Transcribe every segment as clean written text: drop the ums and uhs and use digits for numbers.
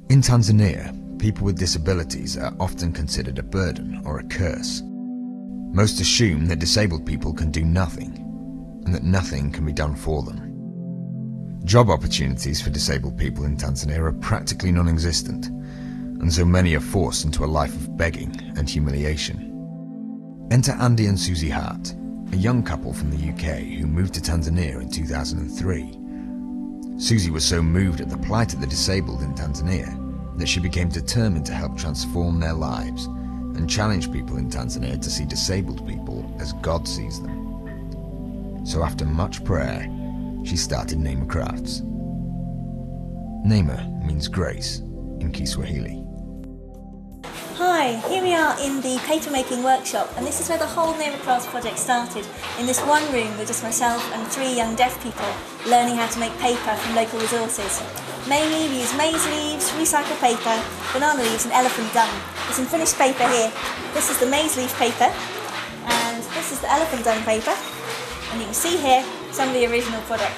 In Tanzania, people with disabilities are often considered a burden or a curse. Most assume that disabled people can do nothing, and that nothing can be done for them. Job opportunities for disabled people in Tanzania are practically non-existent, and so many are forced into a life of begging and humiliation. Enter Andy and Susie Hart, a young couple from the UK who moved to Tanzania in 2003. Susie was so moved at the plight of the disabled in Tanzania that she became determined to help transform their lives and challenge people in Tanzania to see disabled people as God sees them. So after much prayer, she started Neema Crafts. Neema means grace in Kiswahili. Hi, here we are in the paper making workshop, and this is where the whole Neema Crafts project started, in this one room with just myself and 3 young deaf people learning how to make paper from local resources. Mainly we use maize leaves, recycled paper, banana leaves and elephant dung. There's some finished paper here. This is the maize leaf paper and this is the elephant dung paper, and you can see here some of the original product.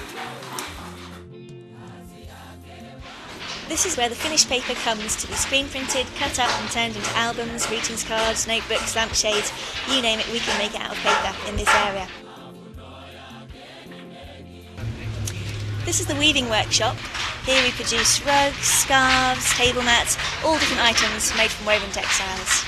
This is where the finished paper comes to be screen printed, cut up and turned into albums, greetings cards, notebooks, lampshades, you name it, we can make it out of paper in this area. This is the weaving workshop. Here we produce rugs, scarves, table mats, all different items made from woven textiles.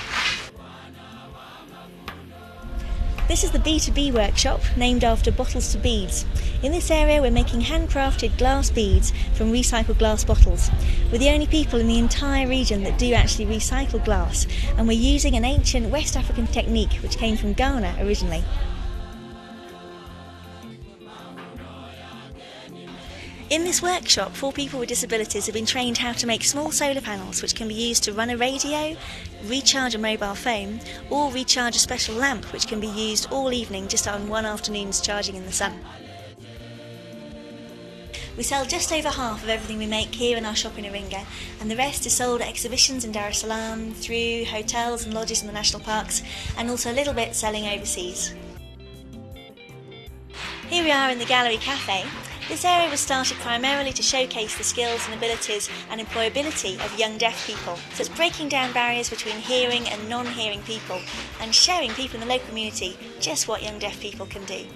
This is the B2B workshop, named after bottles to beads. In this area we're making handcrafted glass beads from recycled glass bottles. We're the only people in the entire region that do actually recycle glass, and we're using an ancient West African technique which came from Ghana originally. In this workshop, 4 people with disabilities have been trained how to make small solar panels which can be used to run a radio, recharge a mobile phone, or recharge a special lamp which can be used all evening just on one afternoon's charging in the sun. We sell just over half of everything we make here in our shop in Iringa, and the rest is sold at exhibitions in Dar es Salaam, through hotels and lodges in the national parks, and also a little bit selling overseas. Here we are in the Gallery Cafe. This area was started primarily to showcase the skills and abilities and employability of young deaf people. So it's breaking down barriers between hearing and non-hearing people and showing people in the local community just what young deaf people can do.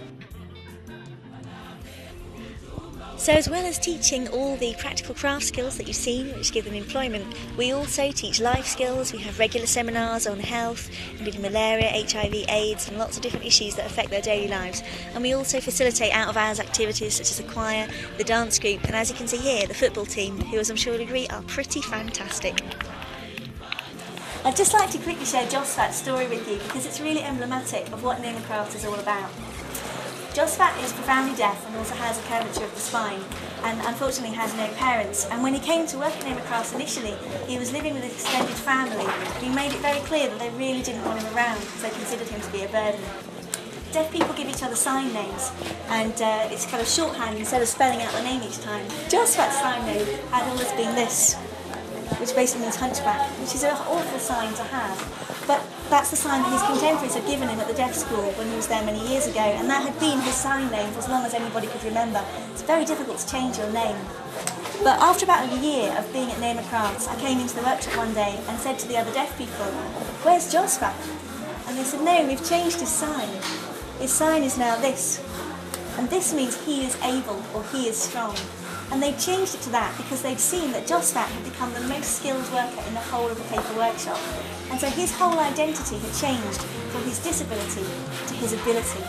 So as well as teaching all the practical craft skills that you've seen, which give them employment, we also teach life skills. We have regular seminars on health, including malaria, HIV, AIDS and lots of different issues that affect their daily lives. And we also facilitate out-of-hours activities such as the choir, the dance group, and as you can see here, the football team, who, as I'm sure you'll agree, are pretty fantastic. I'd just like to quickly share Josfat's story with you because it's really emblematic of what Neema Craft is all about. Josfat is profoundly deaf and also has a curvature of the spine, and unfortunately has no parents. And when he came to work at Neema Crafts initially, he was living with an extended family who made it very clear that they really didn't want him around because they considered him to be a burden. Deaf people give each other sign names, and it's kind of shorthand instead of spelling out the name each time. Josfat's sign name had always been this, which basically means hunchback, which is an awful sign to have. But that's the sign that his contemporaries had given him at the deaf school when he was there many years ago, and that had been his sign name for as long as anybody could remember. It's very difficult to change your name. But after about a year of being at Neema Crafts, I came into the workshop one day and said to the other deaf people, "Where's Josfat?" And they said, "No, we've changed his sign. His sign is now this. And this means he is able, or he is strong." And they changed it to that because they'd seen that Josfat had become the most skilled worker in the whole of the paper workshop. And so his whole identity had changed from his disability to his ability.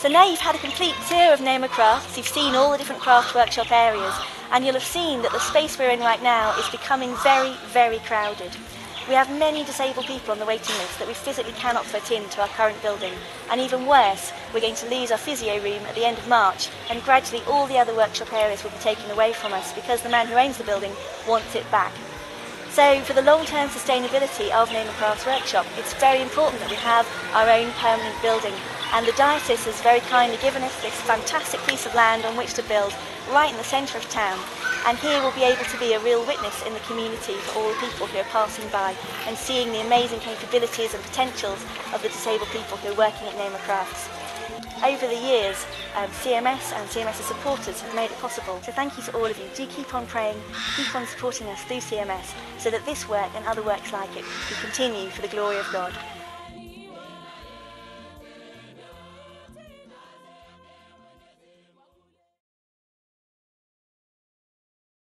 So now you've had a complete tour of Neema Crafts, you've seen all the different craft workshop areas, and you'll have seen that the space we're in right now is becoming very, very crowded. We have many disabled people on the waiting list that we physically cannot fit into our current building, and even worse, we're going to lose our physio room at the end of March, and gradually all the other workshop areas will be taken away from us because the man who owns the building wants it back. So for the long-term sustainability of Neema Crafts Workshop, it's very important that we have our own permanent building, and the diocese has very kindly given us this fantastic piece of land on which to build right in the centre of town. And here we'll be able to be a real witness in the community for all the people who are passing by and seeing the amazing capabilities and potentials of the disabled people who are working at Neema Crafts. Over the years, CMS and CMS's supporters have made it possible. So thank you to all of you. Do keep on praying, keep on supporting us through CMS so that this work and other works like it can continue for the glory of God.